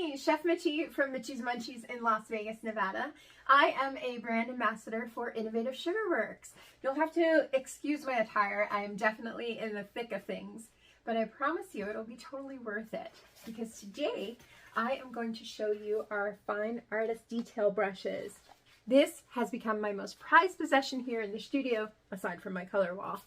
me, Chef Mitchie from Mitchie's Munchies in Las Vegas, Nevada. I am a brand ambassador for Innovative Sugarworks. You'll have to excuse my attire. I am definitely in the thick of things, but I promise you it'll be totally worth it, because today I am going to show you our fine artist detail brushes. This has become my most prized possession here in the studio, aside from my color wall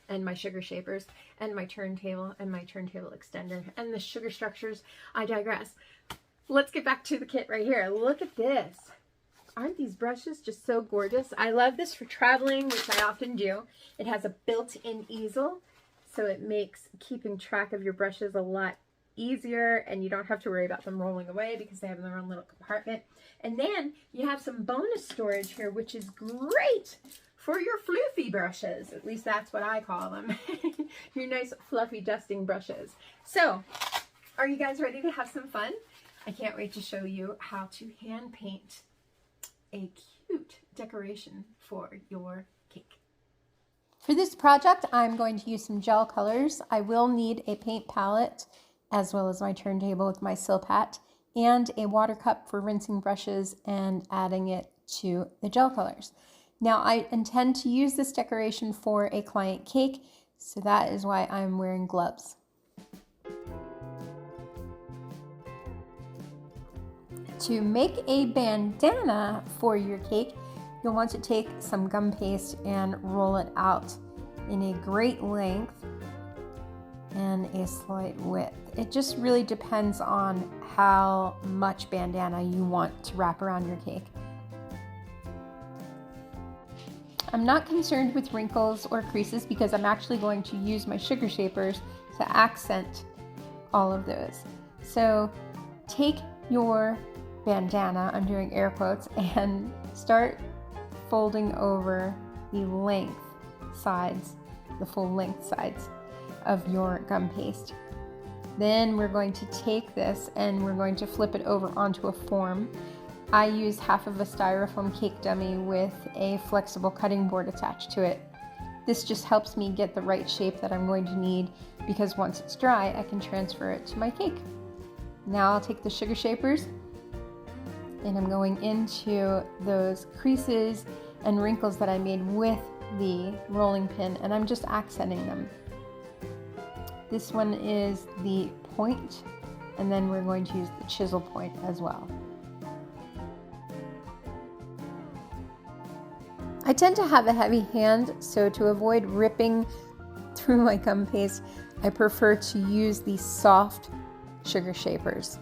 and my sugar shapers and my turntable extender and the sugar structures. I digress. Let's get back to the kit right here. Look at this. Aren't these brushes just so gorgeous? I love this for traveling, which I often do. It has a built-in easel, so it makes keeping track of your brushes a lot easier, and you don't have to worry about them rolling away because they have their own little compartment. And then you have some bonus storage here, which is great for your floofy brushes. At least that's what I call them. Your nice fluffy dusting brushes. So, are you guys ready to have some fun? I can't wait to show you how to hand paint a cute decoration for your cake. For this project, I'm going to use some gel colors. I will need a paint palette, as well as my turntable with my Silpat, and a water cup for rinsing brushes and adding it to the gel colors. Now, I intend to use this decoration for a client cake, so that is why I'm wearing gloves. To make a bandana for your cake, you'll want to take some gum paste and roll it out in a great length and a slight width. It just really depends on how much bandana you want to wrap around your cake. I'm not concerned with wrinkles or creases because I'm actually going to use my sugar shapers to accent all of those. So take your bandana, I'm doing air quotes, and start folding over the length sides, the full length sides of your gum paste. Then we're going to take this and we're going to flip it over onto a form. I use half of a styrofoam cake dummy with a flexible cutting board attached to it. This just helps me get the right shape that I'm going to need, because once it's dry, I can transfer it to my cake. Now I'll take the sugar shapers and I'm going into those creases and wrinkles that I made with the rolling pin, and I'm just accenting them. This one is the point, and then we're going to use the chisel point as well. I tend to have a heavy hand, so to avoid ripping through my gum paste, I prefer to use these soft sugar shapers.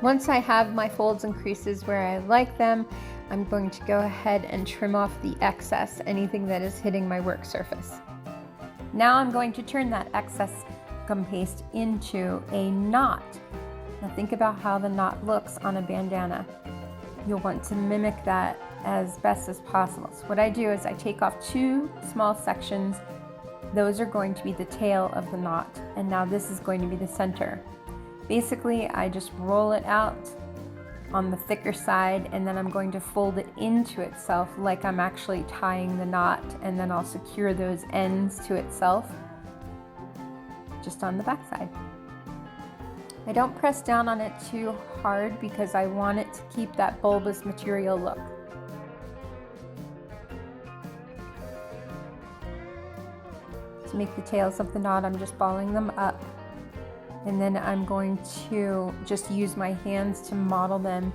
Once I have my folds and creases where I like them, I'm going to go ahead and trim off the excess, anything that is hitting my work surface. Now I'm going to turn that excess gum paste into a knot. Now think about how the knot looks on a bandana. You'll want to mimic that as best as possible. So what I do is I take off two small sections. Those are going to be the tail of the knot, and now this is going to be the center. Basically, I just roll it out on the thicker side, and then I'm going to fold it into itself like I'm actually tying the knot, and then I'll secure those ends to itself just on the back side. I don't press down on it too hard because I want it to keep that bulbous material look. To make the tails of the knot, I'm just balling them up. And then I'm going to just use my hands to model them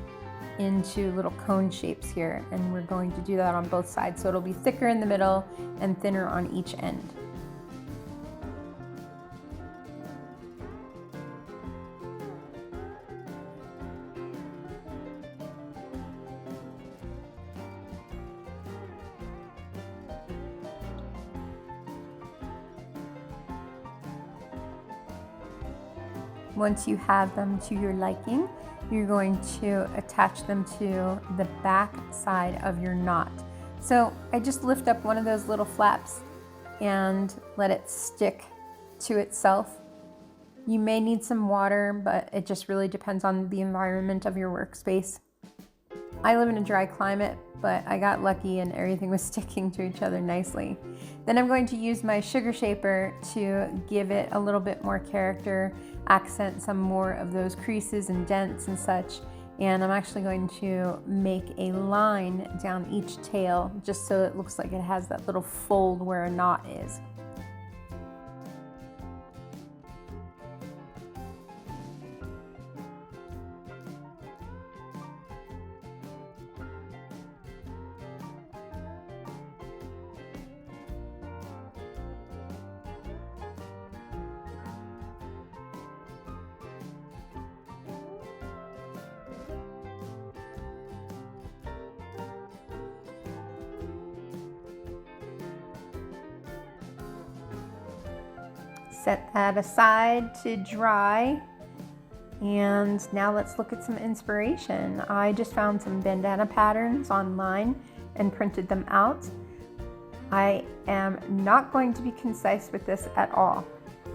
into little cone shapes here. And we're going to do that on both sides. So it'll be thicker in the middle and thinner on each end. Once you have them to your liking, you're going to attach them to the back side of your knot. So I just lift up one of those little flaps and let it stick to itself. You may need some water, but it just really depends on the environment of your workspace. I live in a dry climate, but I got lucky and everything was sticking to each other nicely. Then I'm going to use my sugar shaper to give it a little bit more character, accent some more of those creases and dents and such. And I'm actually going to make a line down each tail just so it looks like it has that little fold where a knot is. Set that aside to dry. And now let's look at some inspiration. I just found some bandana patterns online and printed them out. I am not going to be concise with this at all.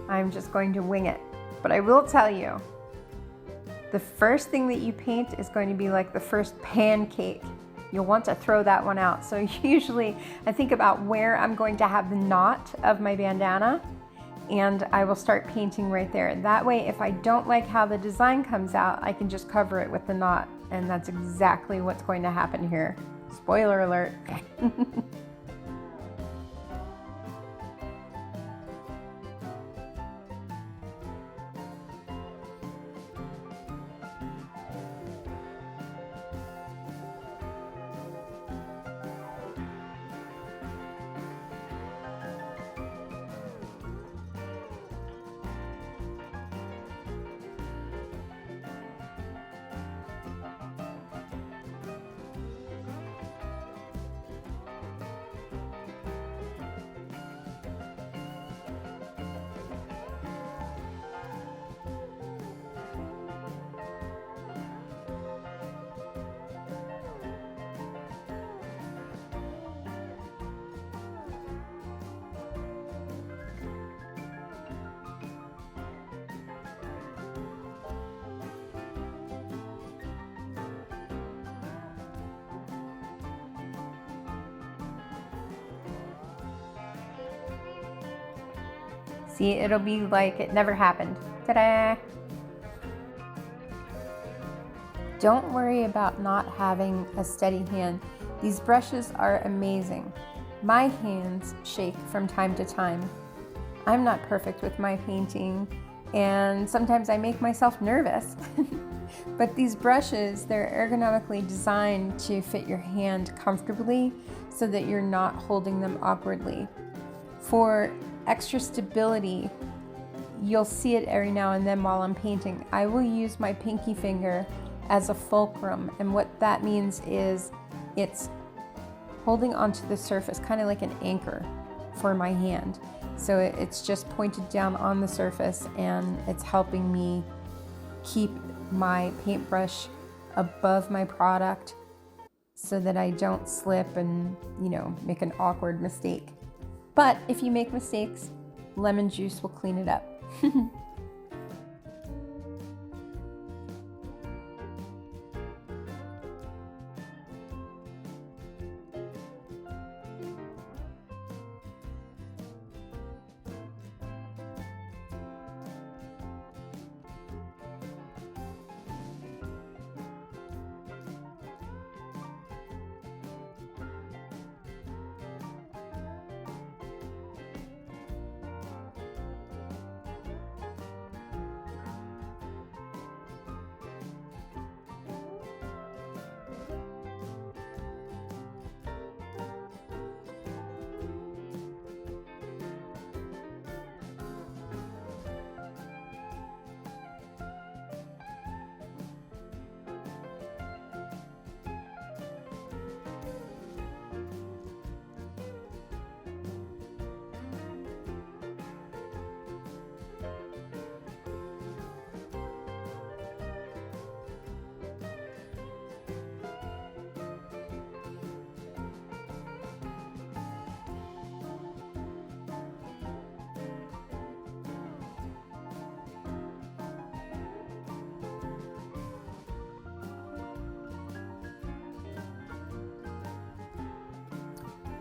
I'm just going to wing it. But I will tell you, the first thing that you paint is going to be like the first pancake. You'll want to throw that one out. So usually I think about where I'm going to have the knot of my bandana, and I will start painting right there. That way, if I don't like how the design comes out, I can just cover it with the knot. And that's exactly what's going to happen here. Spoiler alert. See, it'll be like it never happened. Ta-da! Don't worry about not having a steady hand. These brushes are amazing. My hands shake from time to time. I'm not perfect with my painting, and sometimes I make myself nervous. But these brushes, they're ergonomically designed to fit your hand comfortably so that you're not holding them awkwardly. For extra stability, you'll see it every now and then while I'm painting. I will use my pinky finger as a fulcrum, and what that means is it's holding onto the surface, kind of like an anchor for my hand. So it's just pointed down on the surface, and it's helping me keep my paintbrush above my product so that I don't slip and, make an awkward mistake. But if you make mistakes, lemon juice will clean it up.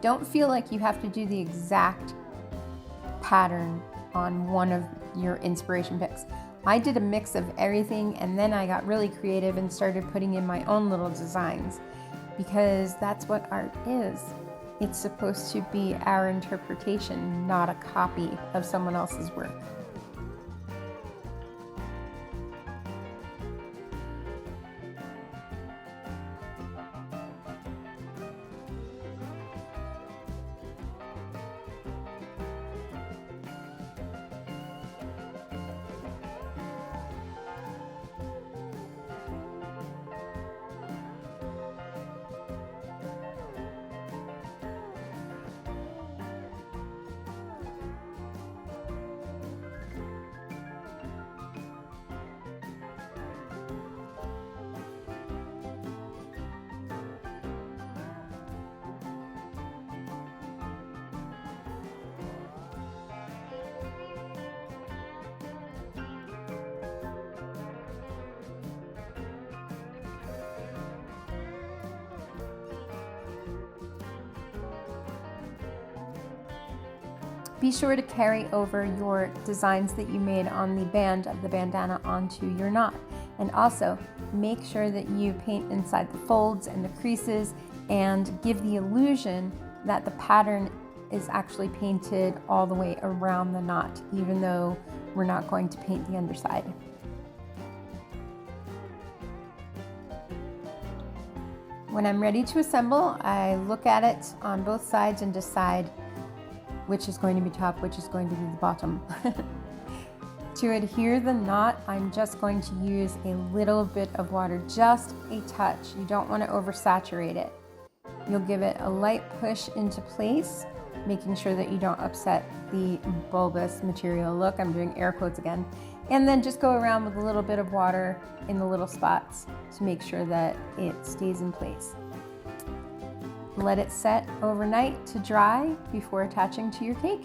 don't feel like you have to do the exact pattern on one of your inspiration picks. I did a mix of everything, and then I got really creative and started putting in my own little designs, because that's what art is. It's supposed to be our interpretation, not a copy of someone else's work. Be sure to carry over your designs that you made on the band of the bandana onto your knot. And also make sure that you paint inside the folds and the creases and give the illusion that the pattern is actually painted all the way around the knot, even though we're not going to paint the underside. When I'm ready to assemble, I look at it on both sides and decide which is going to be top, which is going to be the bottom. To adhere the knot, I'm just going to use a little bit of water, just a touch. You don't want to oversaturate it. You'll give it a light push into place, making sure that you don't upset the bulbous material. Look, I'm doing air quotes again. And then just go around with a little bit of water in the little spots to make sure that it stays in place. Let it set overnight to dry before attaching to your cake.